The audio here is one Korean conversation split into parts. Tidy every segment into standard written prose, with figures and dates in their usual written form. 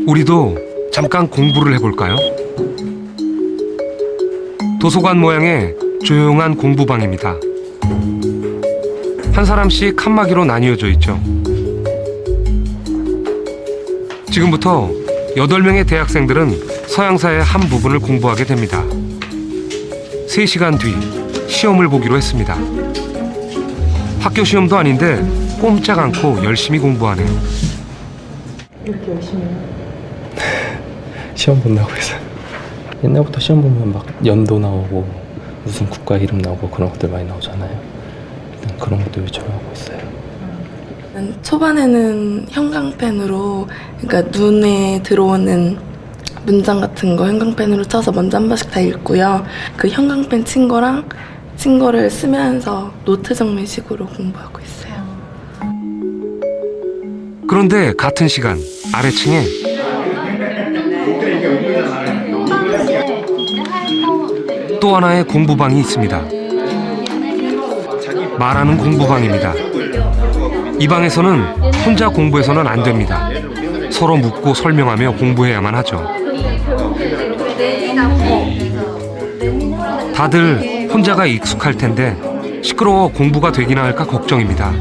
우리도 잠깐 공부를 해볼까요? 도서관 모양의 조용한 공부방입니다. 한 사람씩 칸막이로 나뉘어져 있죠. 지금부터 8명의 대학생들은 서양사의 한 부분을 공부하게 됩니다. 3시간 뒤 시험을 보기로 했습니다. 학교 시험도 아닌데 꼼짝 않고 열심히 공부하네요. 이렇게 열심히 해요? 시험 본다고 해서 옛날부터 시험 보면 막 연도 나오고 무슨 국가 이름 나오고 그런 것들 많이 나오잖아요. 일단 그런 것도 위주로 하고 있어요. 초반에는 형광펜으로, 그러니까 눈에 들어오는 문장 같은 거 형광펜으로 쳐서 먼저 한 번씩 다 읽고요. 그 형광펜 친 거를 쓰면서 노트 정리식으로 공부하고 있어요. 그런데 같은 시간 아래층에 또 하나의 공부방이 있습니다. 말하는 공부방입니다. 이 방에서는 혼자 공부해서는 안 됩니다. 서로 묻고 설명하며 공부해야만 하죠. 다들 혼자가 익숙할 텐데 시끄러워 공부가 되기나 할까 걱정입니다.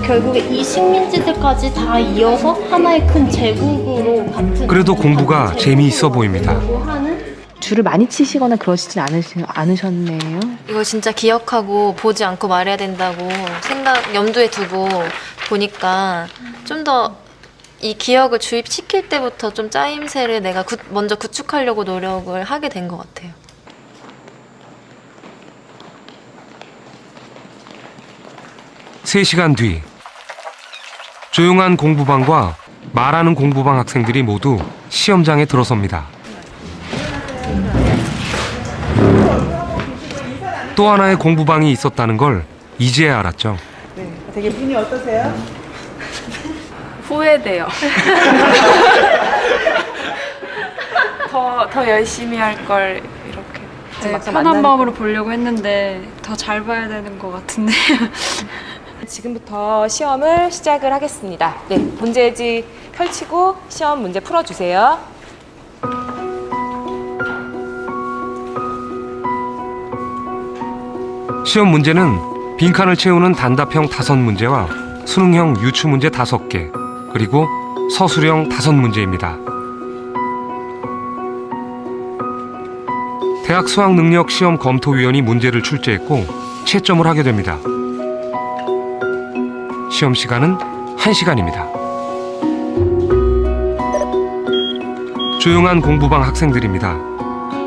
결국에 이 식민지들까지 다 이어서 하나의 큰 제국으로 같은. 그래도 공부가 재미있어 보입니다. 줄을 많이 치시거나 그러시진 않으셨네요. 이거 진짜 기억하고 보지 않고 말해야 된다고 염두에 두고 보니까 좀 더 이 기억을 주입시킬 때부터 좀 짜임새를 내가 먼저 구축하려고 노력을 하게 된 것 같아요. 세 시간 뒤 조용한 공부방과 말하는 공부방 학생들이 모두 시험장에 들어섭니다. 또 하나의 공부방이 있었다는 걸 이제야 알았죠. 네, 되게 기분이 어떠세요? 후회돼요. 더 열심히 할 걸 이렇게. 네, 편한 마음으로 보려고 했는데 더 잘 봐야 되는 것 같은데. 지금부터 시험을 시작을 하겠습니다. 네, 문제지 펼치고 시험 문제 풀어주세요. 시험 문제는 빈칸을 채우는 단답형 5문제와 수능형 유추문제 5개, 그리고 서술형 5문제입니다. 대학 수학능력시험 검토위원이 문제를 출제했고 채점을 하게 됩니다. 시험 시간은 1시간입니다. 조용한 공부방 학생들입니다.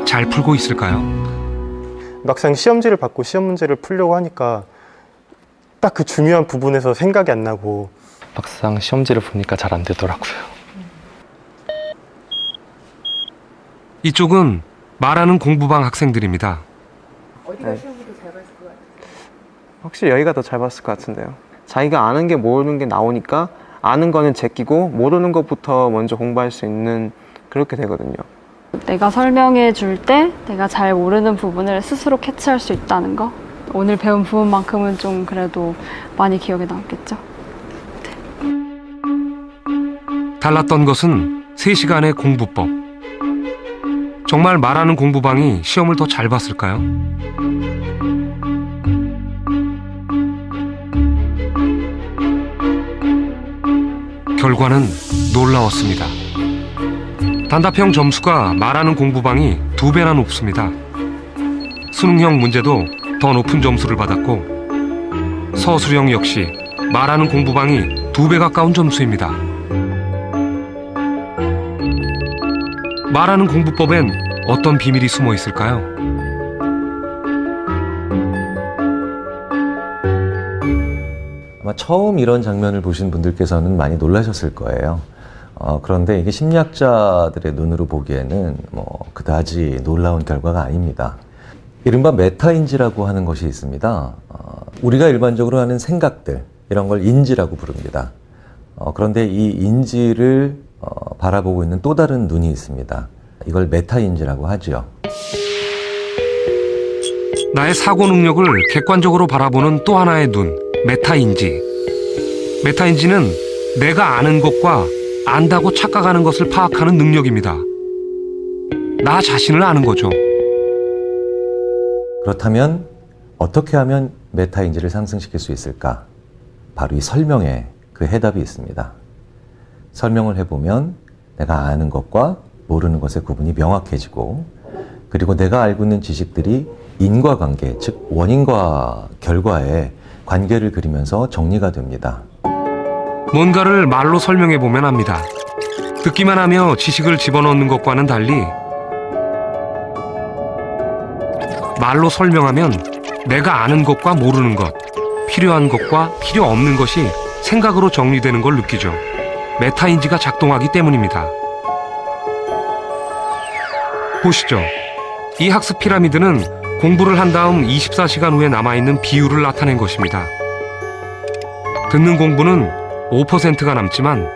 잘 풀고 있을까요? 막상 시험지를 받고 시험 문제를 풀려고 하니까 딱 그 중요한 부분에서 생각이 안 나고 막상 시험지를 보니까 잘 안 되더라고요. 이쪽은 말하는 공부방 학생들입니다. 어디가 시험을 더 잘 봤을 것 같아요? 확실히 여기가 더 잘 봤을 것 같은데요. 자기가 아는 게 모르는 게 나오니까 아는 거는 제끼고 모르는 것부터 먼저 공부할 수 있는 그렇게 되거든요. 내가 설명해 줄 때 내가 잘 모르는 부분을 스스로 캐치할 수 있다는 거. 오늘 배운 부분만큼은 좀 그래도 많이 기억에 남겠죠. 달랐던 것은 3시간의 공부법. 정말 말하는 공부방이 시험을 더 잘 봤을까요? 결과는 놀라웠습니다. 단답형 점수가 말하는 공부방이 2배나 높습니다. 수능형 문제도 더 높은 점수를 받았고 서술형 역시 말하는 공부방이 2배 가까운 점수입니다. 말하는 공부법엔 어떤 비밀이 숨어 있을까요? 아마 처음 이런 장면을 보신 분들께서는 많이 놀라셨을 거예요. 그런데 이게 심리학자들의 눈으로 보기에는 그다지 놀라운 결과가 아닙니다. 이른바 메타인지라고 하는 것이 있습니다. 우리가 일반적으로 하는 생각들, 이런 걸 인지라고 부릅니다. 그런데 이 인지를 바라보고 있는 또 다른 눈이 있습니다. 이걸 메타인지라고 하죠. 나의 사고 능력을 객관적으로 바라보는 또 하나의 눈, 메타인지. 메타인지는 내가 아는 것과 안다고 착각하는 것을 파악하는 능력입니다. 나 자신을 아는 거죠. 그렇다면 어떻게 하면 메타인지를 상승시킬 수 있을까? 바로 이 설명에 그 해답이 있습니다. 설명을 해보면 내가 아는 것과 모르는 것의 구분이 명확해지고, 그리고 내가 알고 있는 지식들이 인과관계, 즉 원인과 결과의 관계를 그리면서 정리가 됩니다. 뭔가를 말로 설명해보면 압니다. 듣기만 하며 지식을 집어넣는 것과는 달리 말로 설명하면 내가 아는 것과 모르는 것, 필요한 것과 필요 없는 것이 생각으로 정리되는 걸 느끼죠. 메타인지가 작동하기 때문입니다. 보시죠. 이 학습 피라미드는 공부를 한 다음 24시간 후에 남아있는 비율을 나타낸 것입니다. 듣는 공부는 5%가 남지만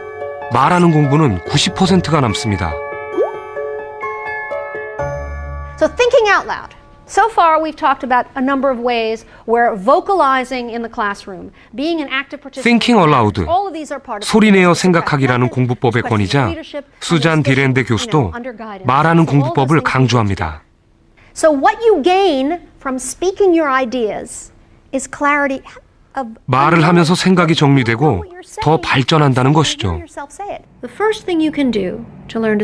말하는 공부는 90%가 남습니다. So thinking out loud. So far, we've talked about a number of ways where vocalizing in the classroom, being an active participant, Thinking aloud, all of these are part of 소리내어 생각하기라는 공부법의 권위자 수잔 디렌데 교수도 말하는 공부법을 강조합니다. So what you gain from speaking your ideas is clarity of 말을 하면서 생각이 정리되고 더 발전한다는 것이죠. The first thing you can do to learn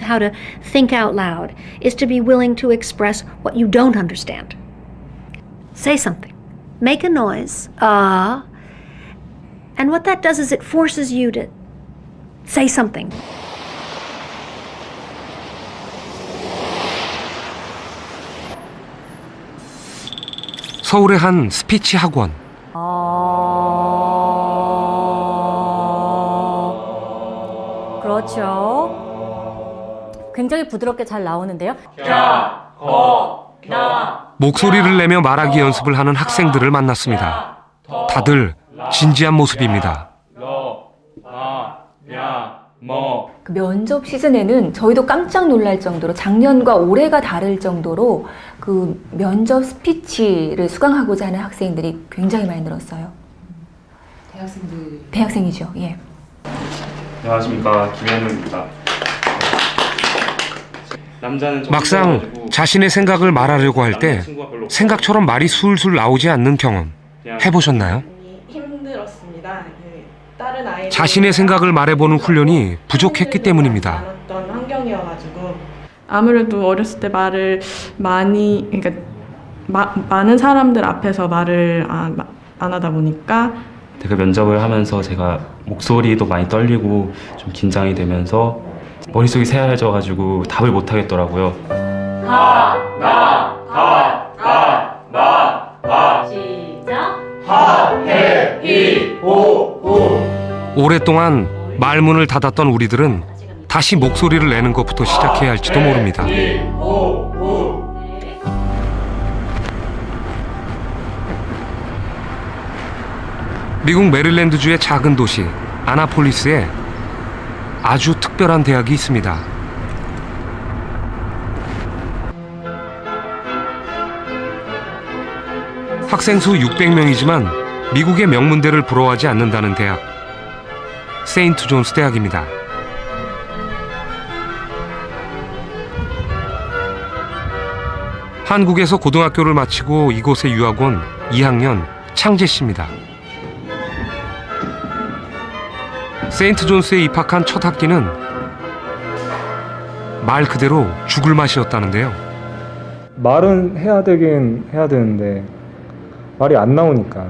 how to think out loud is to be willing to express what you don't understand. Say something. Make a noise. And what that does is it forces you to say something. 서울의 한 스피치 학원. 그렇죠. 굉장히 부드럽게 잘 나오는데요. 목소리를 내며 말하기 연습을 하는 학생들을 만났습니다. 다들 진지한 모습입니다. 그 면접 시즌에는 저희도 깜짝 놀랄 정도로 작년과 올해가 다를 정도로 그 면접 스피치를 수강하고자 하는 학생들이 굉장히 많이 늘었어요. 대학생이죠. 예. 안녕하십니까, 김현우입니다. 막상 자신의 생각을 말하려고 할 때 생각처럼 말이 술술 나오지 않는 경험 해보셨나요? 힘들었습니다. 다른 아이들 자신의 생각을 말해보는 훈련이 부족했기 때문입니다. 어떤 환경이어가지고 아무래도 어렸을 때 말을 많이 많은 사람들 앞에서 말을 안 하다 보니까 그 면접을 하면서 제가 목소리도 많이 떨리고 좀 긴장이 되면서 머릿속이 새하얘져가지고 답을 못 하겠더라고요. 시작. 오랫동안 말문을 닫았던 우리들은 다시 목소리를 내는 것부터 시작해야 할지도 모릅니다. 미국 메릴랜드주의 작은 도시 아나폴리스에 아주 특별한 대학이 있습니다. 학생 수 600명이지만 미국의 명문대를 부러워하지 않는다는 대학, 세인트 존스 대학입니다. 한국에서 고등학교를 마치고 이곳에 유학 온 2학년 창재 씨입니다. 세인트 존스에 입학한 첫 학기는 말 그대로 죽을 맛이었다는데요. 말은 해야 되긴 해야 되는데 말이 안 나오니까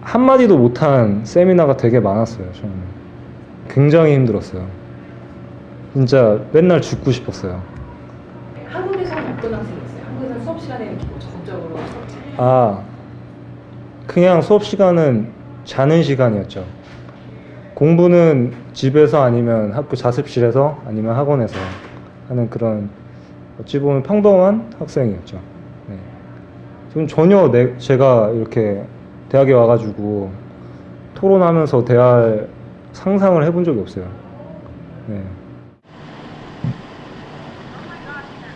한마디도 못한 세미나가 되게 많았어요. 저는 굉장히 힘들었어요. 진짜 맨날 죽고 싶었어요. 한국에서는 어떤 학생이었어요? 한국에서는 수업 시간에 이렇게 적극적으로 그냥 수업 시간은 자는 시간이었죠. 공부는 집에서 아니면 학교 자습실에서 아니면 학원에서 하는 그런 어찌 보면 평범한 학생이었죠. 네. 지금 전혀 제가 이렇게 대학에 와가지고 토론하면서 대화할 상상을 해본 적이 없어요. 네.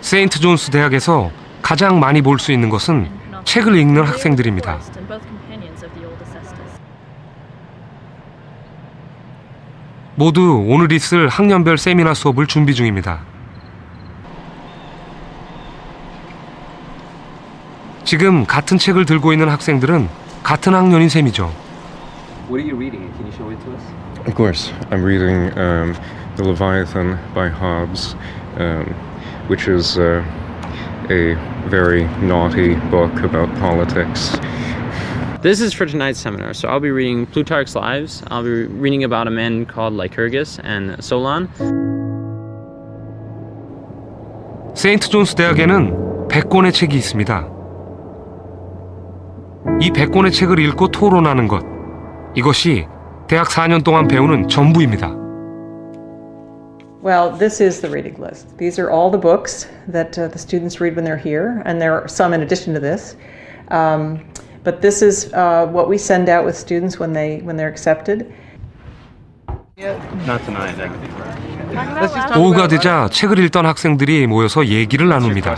세인트 존스 대학에서 가장 많이 볼 수 있는 것은 책을 읽는 학생들입니다. 모두 오늘 있을 학년별 세미나 수업을 준비 중입니다. 지금 같은 책을 들고 있는 학생들은 같은 학년인 셈이죠. What are you reading? Can you show it to us? Of course, I'm reading The Leviathan by Hobbes, which is a very naughty book about politics. This is for tonight's seminar, so I'll be reading Plutarch's Lives. I'll be reading about a man called Lycurgus and Solon. 세인트 존스 대학에는 100권의 책이 있습니다. 이 100권의 책을 읽고 토론하는 것, 이것이 대학 4년 동안 배우는 전부입니다. Well, this is the reading list. These are all the books that the students read when they're here, and there are some in addition to this. But this is what we send out with students when they're accepted. Not tonight. 오후가 되자 책을 읽던 학생들이 모여서 얘기를 나눕니다.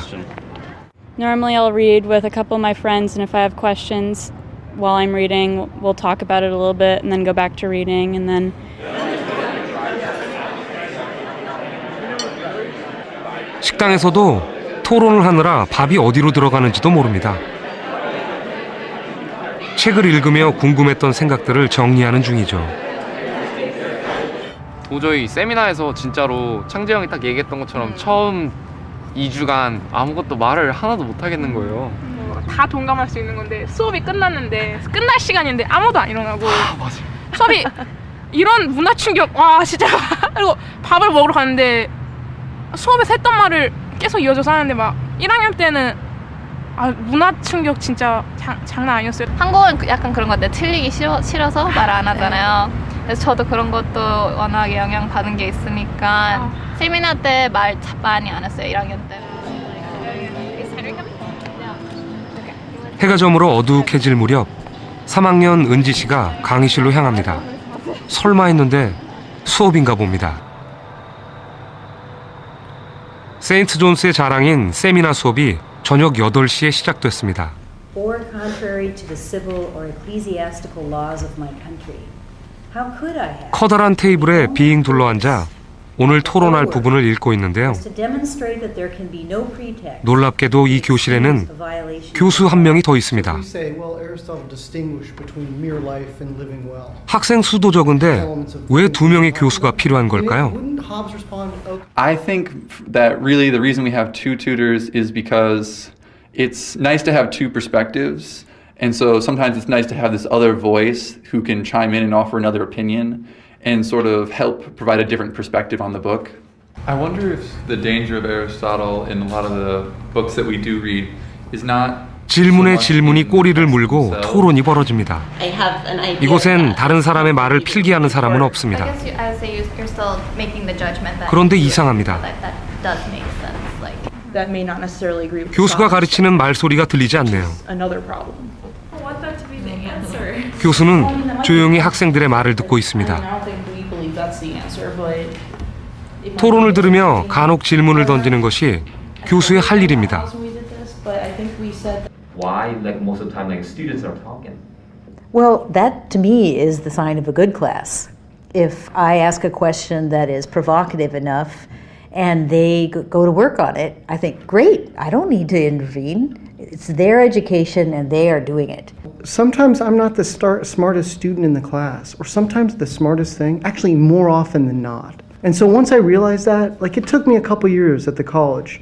Normally I'll read with a couple of my friends, and if I have questions while I'm reading, we'll talk about it a little bit and then go back to reading, and then 식당에서도 토론을 하느라 밥이 어디로 들어가는지도 모릅니다. 책을 읽으며 궁금했던 생각들을 정리하는 중이죠. 도저히 세미나에서 진짜로 창재 형이 딱 얘기했던 것처럼 처음 2주간 아무것도 말을 하나도 못 하겠는 거예요. 다 동감할 수 있는 건데 수업이 끝났는데 끝날 시간인데 아무도 안 일어나고 수업이 이런 문화 충격 와 진짜 그리고 밥을 먹으러 갔는데 수업에서 했던 말을 계속 이어져서 하는데 막 1학년 때는 문화 충격 진짜 장난 아니었어요. 한국은 약간 그런 것 같아요. 틀리기 싫어서 말 안 하잖아요. 그래서 저도 그런 것도 워낙에 영향받은 게 있으니까 세미나 때 말 많이 안 했어요. 1학년 때. 해가 저물어 어둑해질 무렵 3학년 은지 씨가 강의실로 향합니다. 설마 했는데 수업인가 봅니다. 세인트 존스의 자랑인 세미나 수업이 저녁 8시에 시작됐습니다. Or contrary to the civil or ecclesiastical laws of my country. How could I have? 커다란 테이블에 빙 둘러앉아 오늘 토론할 부분을 읽고 있는데요. To demonstrate that there can be no pretext. 놀랍게도 이 교실에는 교수 한 명이 더 있습니다. 학생 수도 적은데 왜 2명의 교수가 필요한 걸까요? I think that really the reason we have two tutors is because it's nice to have two perspectives. And so sometimes it's nice to have this other voice who can chime in and offer another opinion and sort of help provide a different perspective on the book. I wonder if the danger of Aristotle in a lot of the books that we do read is not 질문에 질문이 꼬리를 물고 토론이 벌어집니다. 이곳엔 다른 사람의 말을 필기하는 사람은 없습니다. 그런데 이상합니다. 교수가 가르치는 말소리가 들리지 않네요. 교수는 조용히 학생들의 말을 듣고 있습니다. 토론을 들으며 간혹 질문을 던지는 것이 교수의 할 일입니다. Why, like most of the time, like students are talking? Well, that to me is the sign of a good class. If I ask a question that is provocative enough and they go to work on it, I think, great, I don't need to intervene. It's their education and they are doing it. Sometimes I'm not the smartest student in the class, or sometimes the smartest thing, actually more often than not. And so once I realized that, like it took me a couple years at the college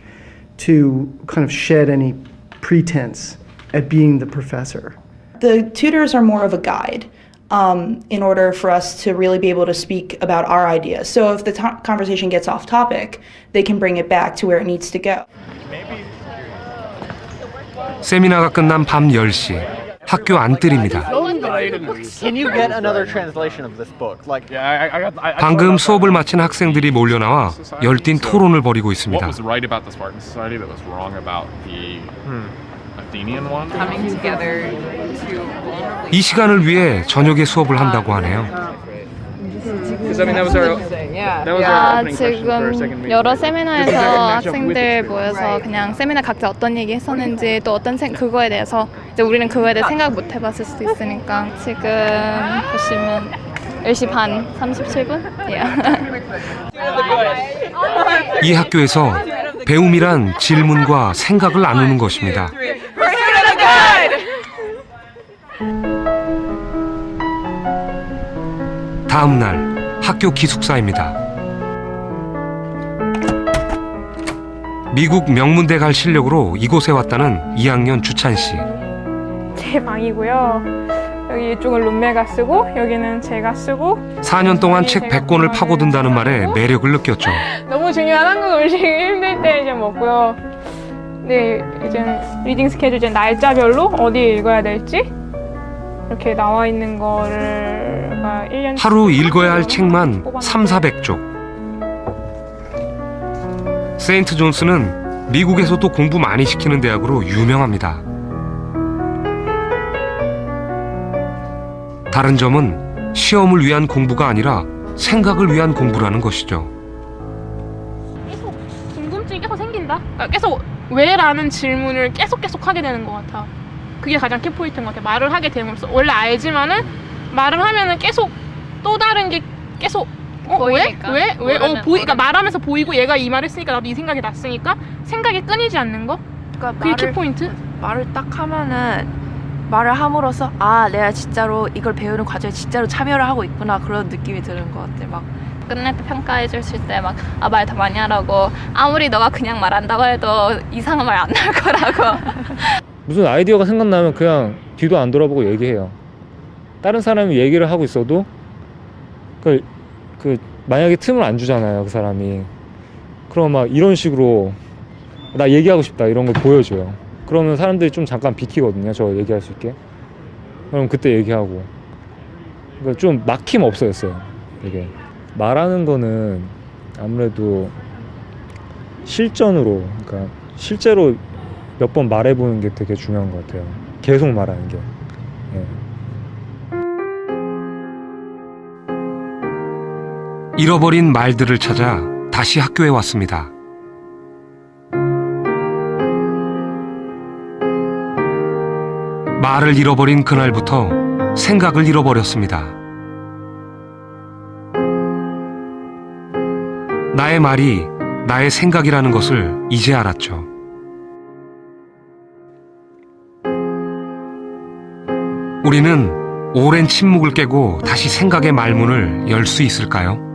to kind of shed any pretense at being the professor. The tutors are more of a guide in order for us to really be able to speak about our ideas. So if the conversation gets off topic, they can bring it back to where it needs to go. 세미나가 끝난 밤 10시, 학교 안뜰입니다. Can you get another translation of this book? Like, 방금 수업을 마친 학생들이 몰려나와 열띤 토론을 벌이고 있습니다. What was right about the Spartan society that was wrong about the Athenian one? Coming together to vulnerably. 이 시간을 위해 저녁에 수업을 한다고 하네요. 지금 여러 세미나에서 학생들 모여서 그냥 세미나 각자 어떤 얘기 했었는지 또 어떤 그거에 대해서 이제 우리는 그거에 대해 생각 못 해봤을 수도 있으니까 지금 보시면 10시 반 37분? 이 학교에서 배움이란 질문과 생각을 나누는 것입니다. 다음 날 학교 기숙사입니다. 미국 명문대 갈 실력으로 이곳에 왔다는 2학년 주찬 씨. 제 방이고요. 여기 이쪽은 룸메가 쓰고 여기는 제가 쓰고. 4년 동안 책 100권을 파고든다는 말에 매력을 느꼈죠. 너무 중요한 한국 음식이 힘들 때 이제 먹고요. 네, 이제 리딩 스케줄 이제 날짜별로 어디 읽어야 될지 이렇게 나와 있는 거를 1년 하루 읽어야 할 책만 300~400쪽. 세인트 존스는 미국에서도 공부 많이 시키는 대학으로 유명합니다. 다른 점은 시험을 위한 공부가 아니라 생각을 위한 공부라는 것이죠. 계속 궁금증이 계속 생긴다. 그러니까 계속 왜라는 질문을 계속 하게 되는 것 같아. 그게 가장 키포인트인 것 같아. 말을 하게 됨으로써 원래 알지만은 말을 하면은 계속 또 다른 게 계속 보이니까. 왜? 그러니까 말하면서 보이고 얘가 이 말 했으니까 나도 이 생각이 났으니까 생각이 끊이지 않는 거? 그러니까 그게 키포인트? 말을 딱 하면은 말을 함으로써 아 내가 진짜로 이걸 배우는 과정에 진짜로 참여를 하고 있구나 그런 느낌이 드는 것 같아. 막 끝날 때 평가해 주실 때 막 말 더 많이 하라고 아무리 너가 그냥 말한다고 해도 이상한 말 안 나올 거라고. 무슨 아이디어가 생각나면 그냥 뒤도 안 돌아보고 얘기해요. 다른 사람이 얘기를 하고 있어도 그 만약에 틈을 안 주잖아요, 그 사람이. 그럼 막 이런 식으로 나 얘기하고 싶다 이런 걸 보여줘요. 그러면 사람들이 좀 잠깐 비키거든요, 저 얘기할 수 있게. 그럼 그때 얘기하고. 그러니까 좀 막힘 없어졌어요, 이게. 말하는 거는 아무래도 실전으로, 그러니까 실제로 몇 번 말해보는 게 되게 중요한 것 같아요. 계속 말하는 게. 예. 잃어버린 말들을 찾아 다시 학교에 왔습니다. 말을 잃어버린 그날부터 생각을 잃어버렸습니다. 나의 말이 나의 생각이라는 것을 이제 알았죠. 우리는 오랜 침묵을 깨고 다시 생각의 말문을 열 수 있을까요?